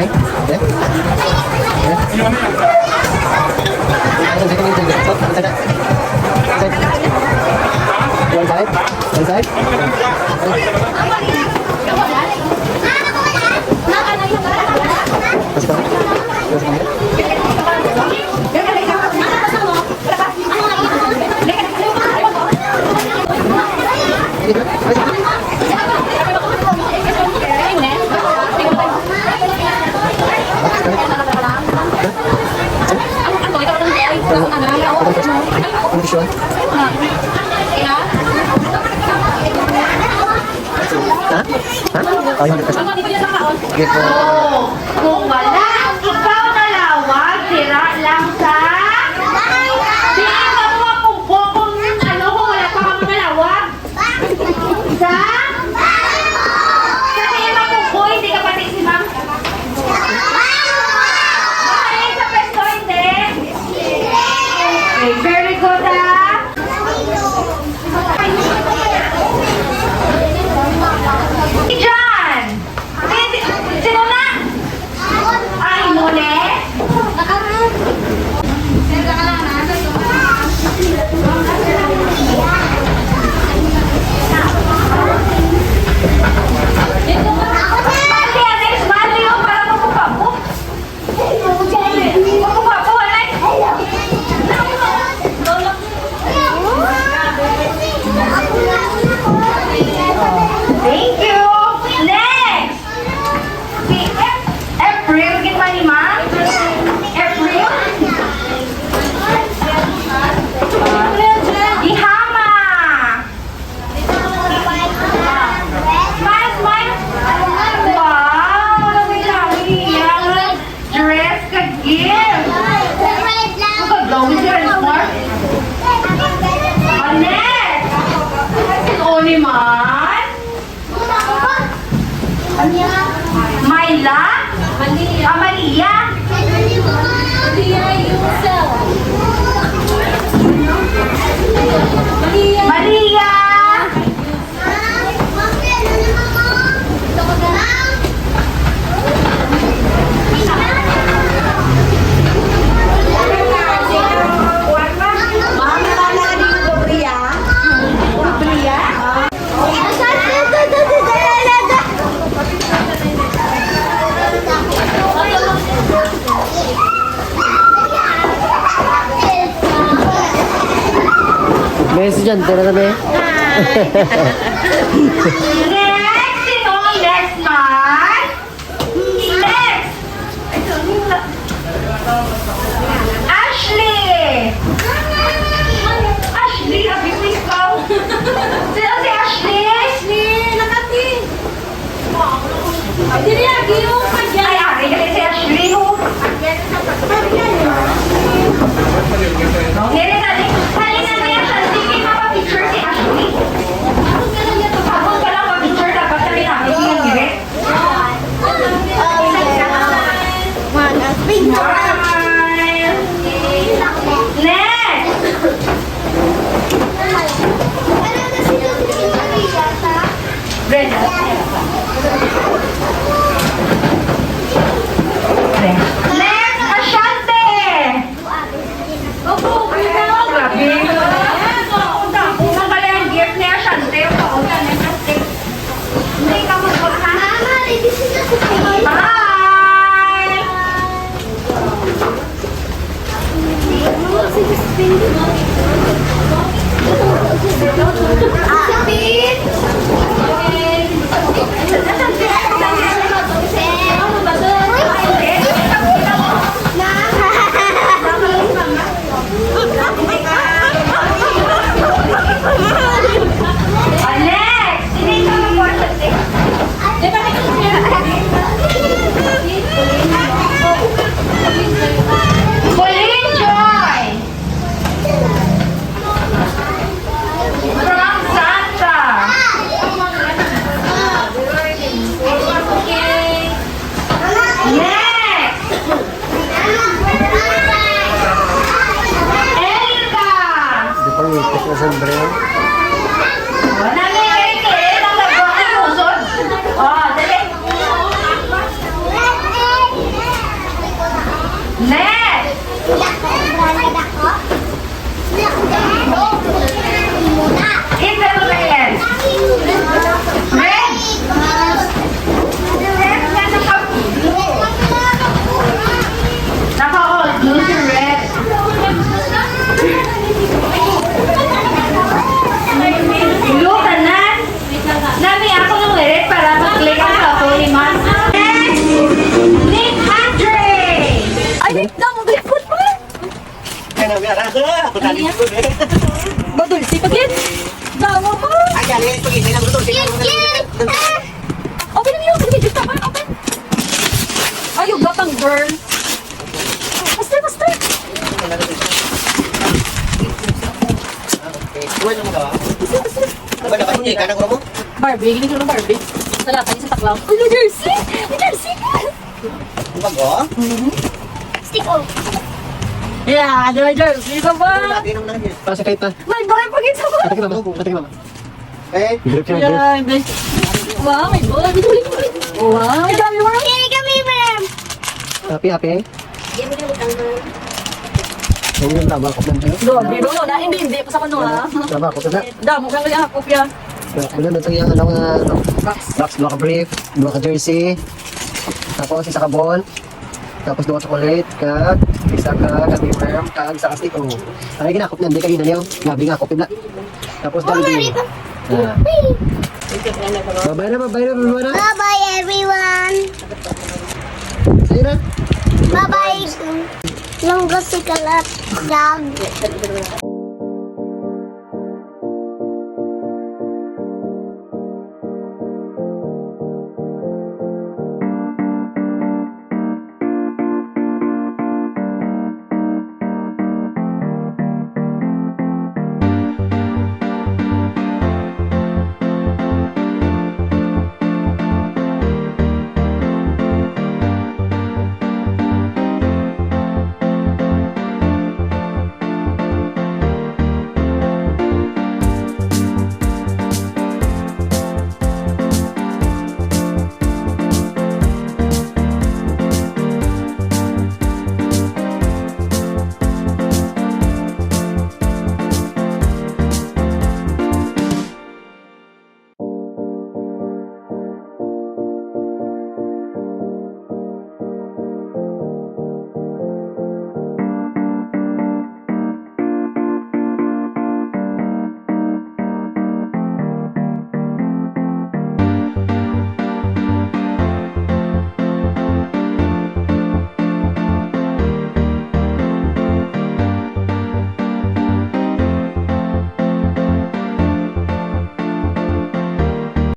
Okay. Okay. One side. One side. Let's go. Let's go. Oh, yung okay po. Kung wala, ikaw nalawag, tira lang sa... Di ka mo kung ano, kung wala pa kami nalawag. Sa... Sa tema kung ko, hindi ka pati si ma'am. Bakit sa pesto, hindi? Okay, very good John! Sino na? Ay, muli? Mali, oh, para mabuka po. Mabuka po, alay. Thank you. Next. Si April, kita ni ma'am. April. Ihama. Smile, smile. Wow, lami-lami. Yang dress ka gift. Pag-gawin si Rensmore. Next. Sino ni ma'am? Myla? Malia. Malia? Malia Yusel. Malia. May estudyante na kami. Next, sino ang next man? Next! Ashley! Ashley, happy to ikaw. Sino si Ashley? Ashley, nakati. Ay, dili lagi yung kanya. Ay, ari, dili si Ashley, no? Dili, dali. Halina na yan, sige, mapapicture si Ashley. Pagod ka lang mapicture, dapat sabi namin yung ngirit. Next! Brenda. Next, Ashante! Opo, grabe. Kung pala yung gift ni Ashante, hindi ka magpaghan. Mama, revisit na si Bye! Alex! Hindi ka mag-worship. Pauline Joy! From Santa! Next! Erika! Di pa ngipit na sombrero. Wala na yung Erika eh. Ang nagbukas yung usod. Oh, dali. Badul, si Pagit. Dama mo. Open mo yun. Open mo. Open. Ayaw, batang girl. Faster, faster. Barbie, gini ko ng Barbie. Sa lahat, sa taklaw. Uy, New Jersey! New Jersey! Stick off. Yeah, New Jersey ka ba? Para sa kahit na. May bakit pagit sa ba? Kata ka mama. Kata ka mama. Drip siya, drip. Yeah, best. Wow, my God. Wow, may dami mo. Hey, kami, ma'am. Happy, happy. Huwag yung tama ko lang tayo. Doon, bibo mo na. Hindi. Pasakan mo, ha? Tama ko na. Damo kang kaya kopya. Wala na ito yung ano nga. Box, dua ka brief, dua ka jersey. Tapos isa ka ball. Tapos dua chocolate, kag isa ka gummy worm, kag isa ka stick. Oh. Ay ginakop na, hindi ka ginaliw. Gabi nga kopya na. Tapos Jollibee. Bye-bye na, everyone. Bye-bye, everyone. Sa'yo na. Bye-bye. Longgo si Kalat. Dog.